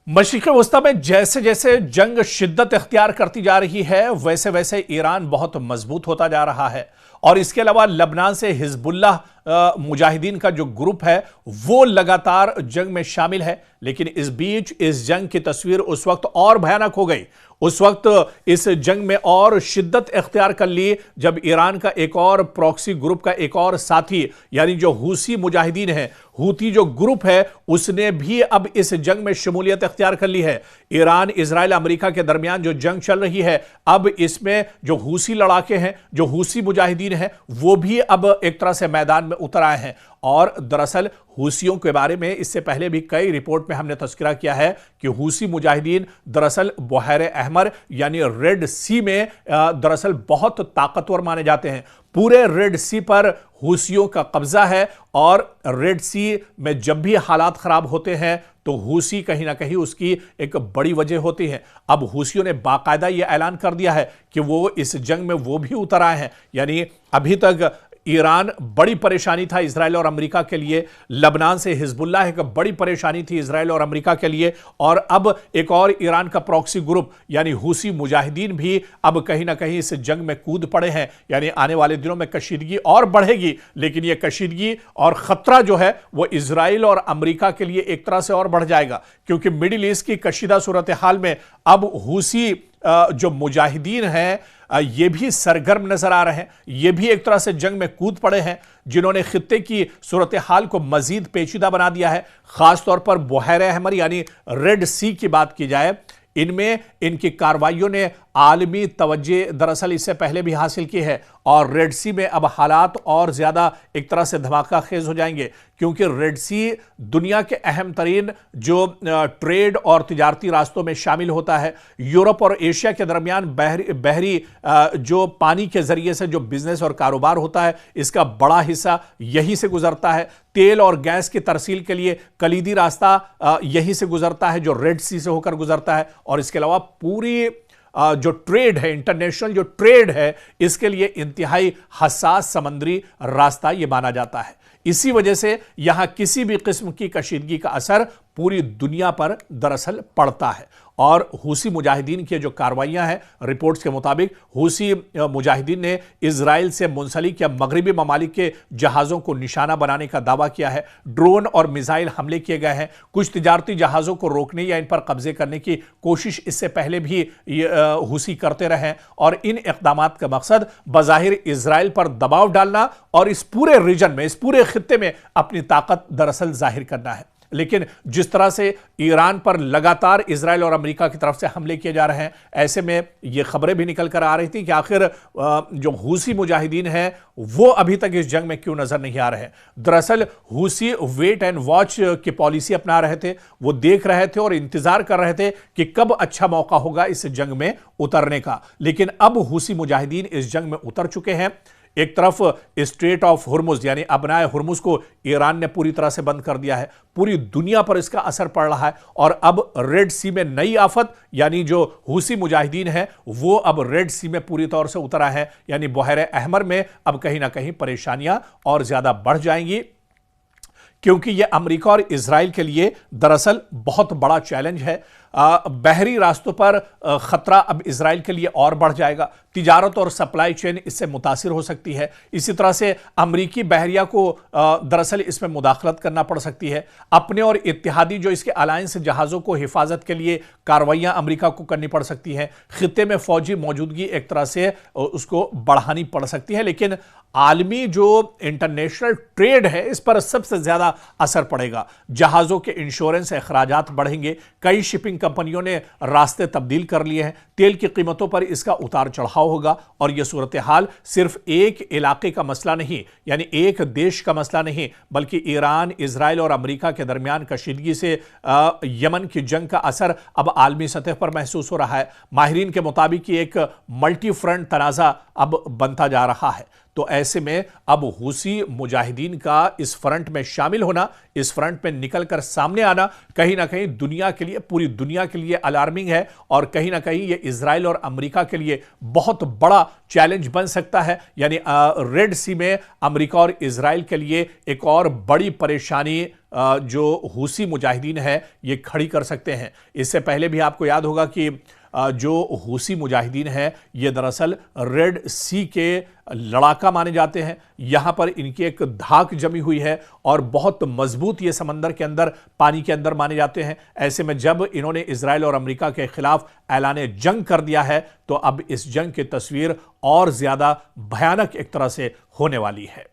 मशरिक़ वस्ता में जैसे जैसे जंग शिद्दत इख्तियार करती जा रही है वैसे वैसे ईरान बहुत मजबूत होता जा रहा है। और इसके अलावा लबनान से हिजबुल्लाह मुजाहिदीन का जो ग्रुप है वो लगातार जंग में शामिल है। लेकिन इस बीच इस जंग की तस्वीर उस वक्त और भयानक हो गई, उस वक्त इस जंग में और शिद्दत इख्तियार कर ली जब ईरान का एक और प्रॉक्सी ग्रुप का एक और साथी यानी जो हूसी मुजाहिदीन है, हूती जो ग्रुप है, उसने भी अब इस जंग में शमूलियत इख्तियार कर ली है। ईरान इजराइल अमेरिका के दरमियान जो जंग चल रही है, अब इसमें जो हूसी लड़ाके हैं, जो हूसी मुजाहिदीन हैं, वो भी अब एक तरह से मैदान में उतर आए हैं। और दरअसल हूसियों के बारे में इससे पहले भी कई रिपोर्ट में हमने तस्करा किया है कि हूसी मुजाहिदीन दरअसल बहरे अहमर यानी रेड सी में दरअसल बहुत ताकतवर माने जाते हैं। पूरे रेड सी पर हूसियों का कब्जा है और रेड सी में जब भी हालात खराब होते हैं तो हूसी कहीं ना कहीं उसकी एक बड़ी वजह होती है। अब हूसियों ने बाकायदा यह ऐलान कर दिया है कि वो इस जंग में वो भी उतर आए हैं। यानी अभी तक ईरान बड़ी परेशानी था इजराइल और अमेरिका के लिए, लबनान से हिजबुल्लाह एक बड़ी परेशानी थी इजराइल और अमेरिका के लिए, और अब एक और ईरान का प्रॉक्सी ग्रुप यानी हूसी मुजाहिदीन भी अब कहीं ना कहीं इस जंग में कूद पड़े हैं। यानी आने वाले दिनों में कशीदगी और बढ़ेगी, लेकिन यह कशीदगी और खतरा जो है वो इजराइल और अमेरिका के लिए एक तरह से और बढ़ जाएगा, क्योंकि मिडिल ईस्ट की कशीदा सूरत हाल में अब हूसी जो मुजाहिदीन हैं ये भी सरगर्म नजर आ रहे हैं। ये भी एक तरह से जंग में कूद पड़े हैं, जिन्होंने खित्ते की सूरत हाल को मजीद पेचीदा बना दिया है। खासतौर पर बहरे अहमर यानी रेड सी की बात की जाए, इनमें इनकी कार्रवाइयों ने आलमी तवज्जो दरअसल इससे पहले भी हासिल की है। और रेड सी में अब हालात और ज्यादा एक तरह से धमाका खेज हो जाएंगे, क्योंकि रेड सी दुनिया के अहम तरीन जो ट्रेड और तिजारती रास्तों में शामिल होता है। यूरोप और एशिया के दरमियान बहरी जो पानी के जरिए से जो बिजनेस और कारोबार होता है, इसका बड़ा हिस्सा यहीं से गुजरता है। तेल और गैस की तरसील के लिए कलीदी रास्ता यहीं से गुजरता है, जो रेड सी से होकर गुजरता है। और इसके अलावा पूरी जो ट्रेड है, इंटरनेशनल जो ट्रेड है, इसके लिए इंतहाई हसास समुद्री रास्ता यह माना जाता है। इसी वजह से यहां किसी भी किस्म की कशीदगी का असर पूरी दुनिया पर दरअसल पड़ता है। और हूसी मुजाहिदीन की जो कार्रवाइयां हैं, रिपोर्ट्स के मुताबिक हूसी मुजाहिदीन ने इजराइल से मुंसलिक या मगरबी ममालिक के जहाज़ों को निशाना बनाने का दावा किया है। ड्रोन और मिसाइल हमले किए गए हैं। कुछ तिजारती जहाज़ों को रोकने या इन पर कब्जे करने की कोशिश इससे पहले भी हूसी करते रहे। और इन इक़दामात का मकसद बज़ाहिर इजराइल पर दबाव डालना और इस पूरे रीजन में, इस पूरे खित्ते में अपनी ताकत दरअसल जाहिर करना है। लेकिन जिस तरह से ईरान पर लगातार इजराइल और अमेरिका की तरफ से हमले किए जा रहे हैं, ऐसे में ये खबरें भी निकल कर आ रही थी कि आखिर जो हूसी मुजाहिदीन हैं वो अभी तक इस जंग में क्यों नजर नहीं आ रहे हैं। दरअसल हूसी वेट एंड वॉच की पॉलिसी अपना रहे थे, वो देख रहे थे और इंतजार कर रहे थे कि कब अच्छा मौका होगा इस जंग में उतरने का। लेकिन अब हूसी मुजाहिदीन इस जंग में उतर चुके हैं। एक तरफ स्ट्रेट ऑफ हुर्मुज यानी अबनाए हुर्मुज को ईरान ने पूरी तरह से बंद कर दिया है, पूरी दुनिया पर इसका असर पड़ रहा है। और अब रेड सी में नई आफत यानी जो हूसी मुजाहिदीन है वो अब रेड सी में पूरी तौर से उतरा है। यानी बहरे अहमर में अब कहीं ना कहीं परेशानियां और ज्यादा बढ़ जाएंगी, क्योंकि यह अमेरिका और इजराइल के लिए दरअसल बहुत बड़ा चैलेंज है। बहरी रास्तों पर खतरा अब इजराइल के लिए और बढ़ जाएगा। तिजारत और सप्लाई चेन इससे मुतासिर हो सकती है। इसी तरह से अमरीकी बहरिया को दरअसल इसमें मुदाखलत करना पड़ सकती है। अपने और इत्तेहादी जो इसके अलायंस जहाज़ों को हिफाजत के लिए कार्रवाइयां अमरीका को करनी पड़ सकती हैं। खित्ते में फौजी मौजूदगी एक तरह से उसको बढ़ानी पड़ सकती है। लेकिन आलमी जो इंटरनेशनल ट्रेड है, इस पर सबसे ज्यादा असर पड़ेगा। जहाज़ों के इंश्योरेंस अखराजात बढ़ेंगे। कई शिपिंग कंपनियों ने रास्ते तब्दील कर लिए हैं। तेल की कीमतों पर इसका उतार चढ़ाव होगा। और यह सूरत हाल सिर्फ एक इलाके का मसला नहीं, यानी एक देश का मसला नहीं, बल्कि ईरान, इजराइल और अमेरिका के दरमियान कशीदगी से यमन की जंग का असर अब आलमी सतह पर महसूस हो रहा है। माहिरीन के मुताबिक एक मल्टी फ्रंट तनाज़ा अब बनता जा रहा है। तो ऐसे में अब हूसी मुजाहिदीन का इस फ्रंट में शामिल होना, इस फ्रंट में निकलकर सामने आना कहीं ना कहीं दुनिया के लिए, पूरी दुनिया के लिए अलार्मिंग है और कहीं ना कहीं ये इजराइल और अमेरिका के लिए बहुत बड़ा चैलेंज बन सकता है। यानी रेड सी में अमेरिका और इजराइल के लिए एक और बड़ी परेशानी जो हूसी मुजाहिदीन है ये खड़ी कर सकते हैं। इससे पहले भी आपको याद होगा कि जो हूसी मुजाहिदीन है ये दरअसल रेड सी के लड़ाका माने जाते हैं। यहां पर इनकी एक धाक जमी हुई है और बहुत मजबूत ये समंदर के अंदर, पानी के अंदर माने जाते हैं। ऐसे में जब इन्होंने इजराइल और अमेरिका के खिलाफ ऐलान जंग कर दिया है तो अब इस जंग की तस्वीर और ज्यादा भयानक एक तरह से होने वाली है।